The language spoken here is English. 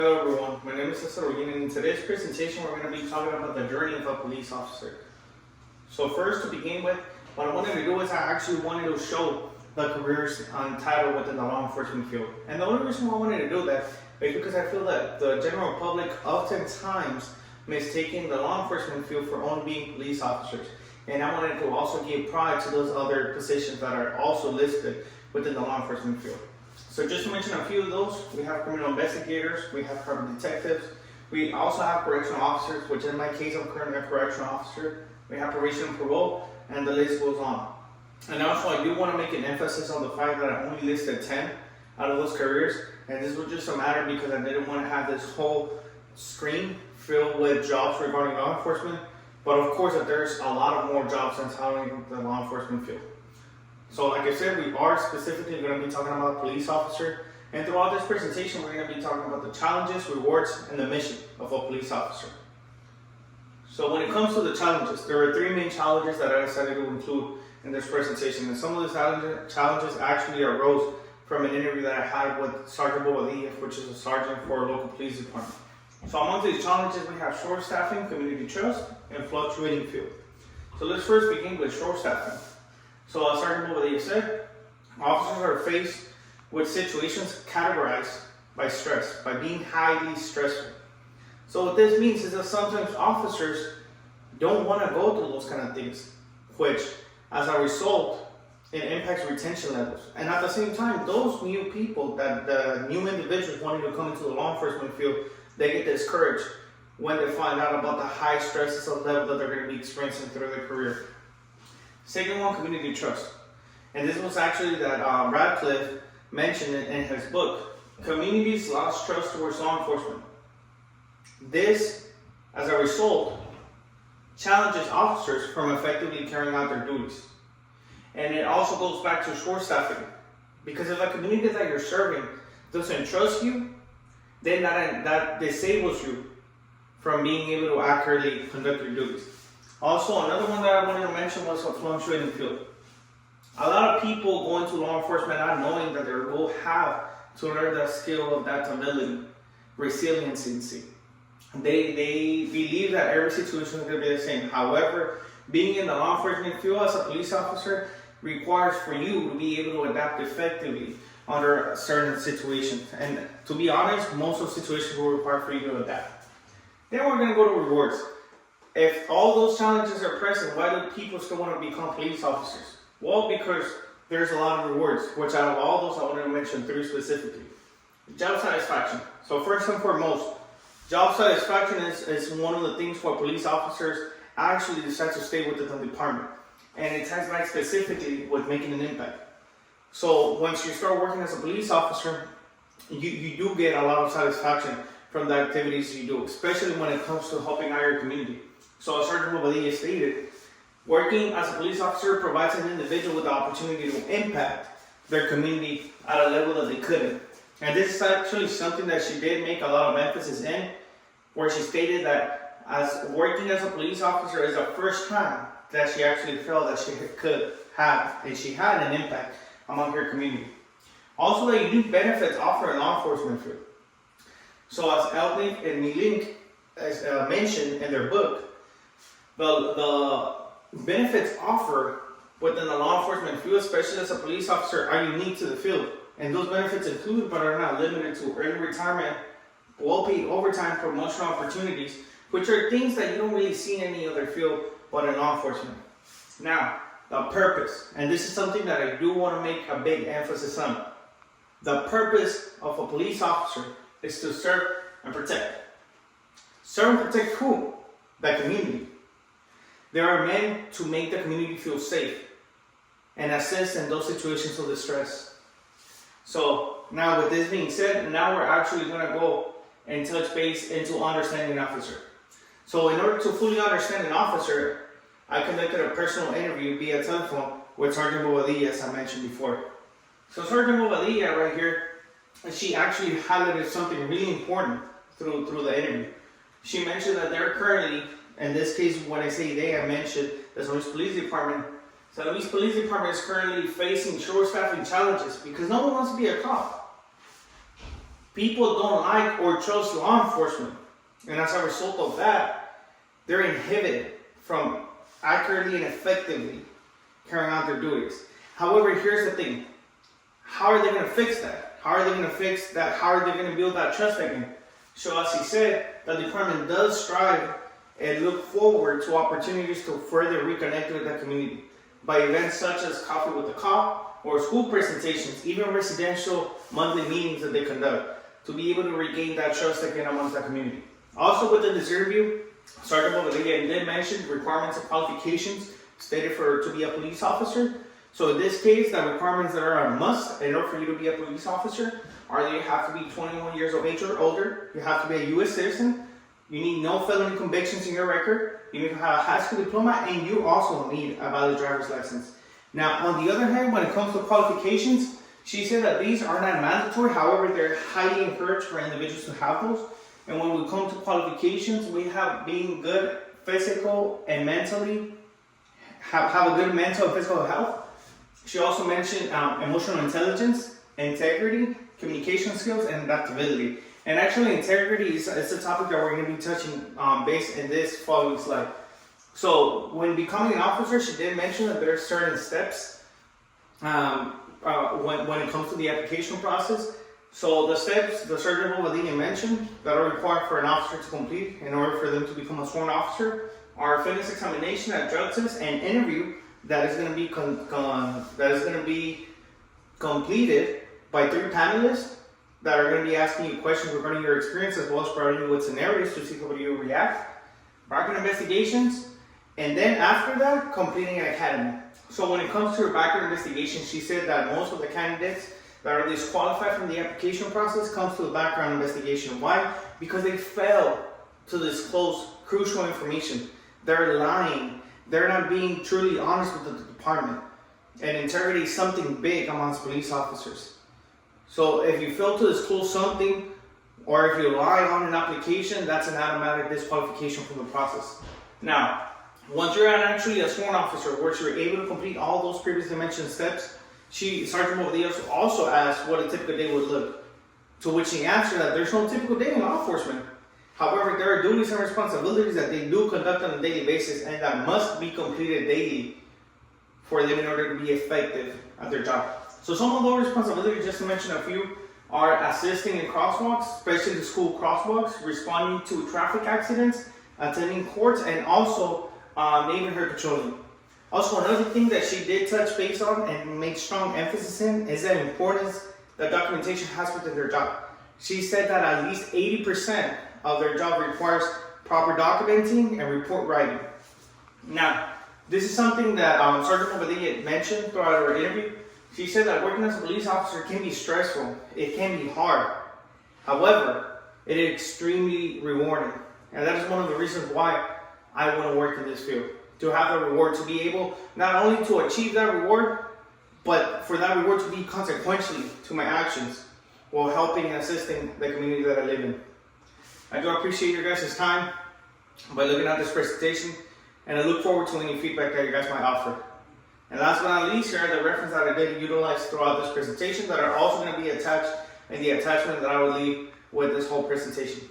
Hello everyone, my name is Cesar, and in today's presentation we're going to be talking about the journey of a police officer. So first, to begin with, what I wanted to do is I actually wanted to show the careers title within the law enforcement field. And the only reason why I wanted to do that is because I feel that the general public oftentimes mistaking the law enforcement field for only being police officers. And I wanted to also give pride to those other positions that are also listed within the law enforcement field. So just to mention a few of those, we have criminal investigators, we have private detectives, we also have correctional officers, which in my case I'm currently a correctional officer, we have probation and parole, and the list goes on. And also I do want to make an emphasis on the fact that I only listed 10 out of those careers, and this was just a matter because I didn't want to have this whole screen filled with jobs regarding law enforcement, but of course that there's a lot of more jobs entering the law enforcement field. So like I said, we are specifically going to be talking about police officer, and throughout this presentation we're going to be talking about the challenges, rewards, and the mission of a police officer. So when it comes to the challenges, there are three main challenges that I decided to include in this presentation, and some of the challenges actually arose from an interview that I had with Sergeant Bobadilla, which is a sergeant for a local police department. So among these challenges we have short staffing, community trust, and fluctuating field. So let's first begin with short staffing. So as Sergeant Bobadilla said, officers are faced with situations categorized by stress, by being highly stressful. So what this means is that sometimes officers don't want to go through those kind of things, which as a result, it impacts retention levels. And at the same time, those new people, that the new individuals wanting to come into the law enforcement field, they get discouraged when they find out about the high stresses of level that they're going to be experiencing through their career. Second one, community trust. And this was actually that Radcliffe mentioned in his book. Communities lost trust towards law enforcement. This, as a result, challenges officers from effectively carrying out their duties. And it also goes back to short staffing. Because if a community that you're serving doesn't trust you, then that disables you from being able to accurately conduct your duties. Also, another one that I wanted to mention was a fluctuating field. A lot of people go into law enforcement not knowing that they will have to learn that skill of adaptability, resiliency. They believe that every situation is going to be the same. However, being in the law enforcement field as a police officer requires for you to be able to adapt effectively under certain situations. And to be honest, most of the situations will require for you to adapt. Then we're going to go to rewards. If all those challenges are present, why do people still want to become police officers? Well, because there's a lot of rewards, which out of all those, I wanted to mention three specifically. Job satisfaction. So first and foremost, job satisfaction is one of the things where police officers actually decide to stay within the department. And it ties back specifically with making an impact. So once you start working as a police officer, you do get a lot of satisfaction from the activities you do, especially when it comes to helping out your community. So as Sergeant Bobadilla stated, working as a police officer provides an individual with the opportunity to impact their community at a level that they couldn't. And this is actually something that she did make a lot of emphasis in, where she stated that as working as a police officer is the first time that she actually felt that she could have, and she had an impact among her community. Also, the unique benefits offered in law enforcement field. So as Eldink and Milink mentioned in their book, the benefits offered within the law enforcement field, especially as a police officer, are unique to the field. And those benefits include, but are not limited to, early retirement, well-paid overtime, promotional opportunities, which are things that you don't really see in any other field but in law enforcement. Now, the purpose, and this is something that I do want to make a big emphasis on. The purpose of a police officer is to serve and protect. Serve and protect who? The community. They are meant to make the community feel safe and assist in those situations of distress. So now with this being said, now we're actually going to go and touch base into understanding an officer. So in order to fully understand an officer, I conducted a personal interview via telephone with Sergeant Bobadilla, as I mentioned before. So Sergeant Bobadilla right here, she actually highlighted something really important through the interview. She mentioned that they're currently, in this case, when I say they, I mentioned the San Luis Police Department. San Luis Police Department is currently facing short staffing challenges because no one wants to be a cop. people don't like or trust law enforcement. And as a result of that, they're inhibited from accurately and effectively carrying out their duties. However, here's the thing. How are they going to fix that? How are they going to fix that? How are they going to build that trust again? So as he said, the department does strive and look forward to opportunities to further reconnect with the community by events such as Coffee with the Cop or school presentations, even residential monthly meetings that they conduct to be able to regain that trust again amongst the community. Also within this interview, Sergeant Bobadilla did mention requirements and qualifications stated to be a police officer. So in this case, the requirements that are a must in order for you to be a police officer are that you have to be 21 years of age or older, you have to be a U.S. citizen, you need no felony convictions in your record, you need to have a high school diploma, and you also need a valid driver's license. Now, on the other hand, when it comes to qualifications, she said that these are not mandatory, however, they're highly encouraged for individuals to have those. And when we come to qualifications, we have being good physical and mentally, have a good mental and physical health. She also mentioned emotional intelligence, integrity, communication skills, and adaptability. And actually, integrity is a topic that we're going to be touching based in this following slide. So, when becoming an officer, she did mention that there are certain steps when it comes to the application process. So, the steps the Sergeant Bobadilla mentioned that are required for an officer to complete in order for them to become a sworn officer are fitness examination, a drug test, and interview that is going to be completed by 3 panelists that are going to be asking you questions regarding your experience as well as providing you with scenarios to see how you react, background investigations, and then after that, completing an academy. So when it comes to her background investigation, she said that most of the candidates that are disqualified from the application process comes to the background investigation. Why? Because they fail to disclose crucial information. They're lying. They're not being truly honest with the department. And integrity is something big amongst police officers. So if you fail to disclose something, or if you lie on an application, that's an automatic disqualification from the process. Now, once you're actually a sworn officer, where you're able to complete all those previously mentioned steps, Sergeant Bobadilla also asked what a typical day would look. To which he answered that there's no typical day in law enforcement. However, there are duties and responsibilities that they do conduct on a daily basis and that must be completed daily for them in order to be effective at their job. So some of those responsibilities, just to mention a few, are assisting in crosswalks, especially the school crosswalks, responding to traffic accidents, attending courts, and also neighborhood patrolling. Also, another thing that she did touch base on and make strong emphasis in is the importance that documentation has within their job. She said that at least 80% of their job requires proper documenting and report writing. Now, this is something that Sergeant Bobadilla mentioned throughout our interview. She said that working as a police officer can be stressful. It can be hard. However, it is extremely rewarding. And that is one of the reasons why I want to work in this field. To have the reward, to be able not only to achieve that reward, but for that reward to be consequentially to my actions while helping and assisting the community that I live in. I do appreciate your guys' time by looking at this presentation, and I look forward to any feedback that you guys might offer. And last but not least, here are the references that I did utilize throughout this presentation that are also going to be attached in the attachment that I will leave with this whole presentation.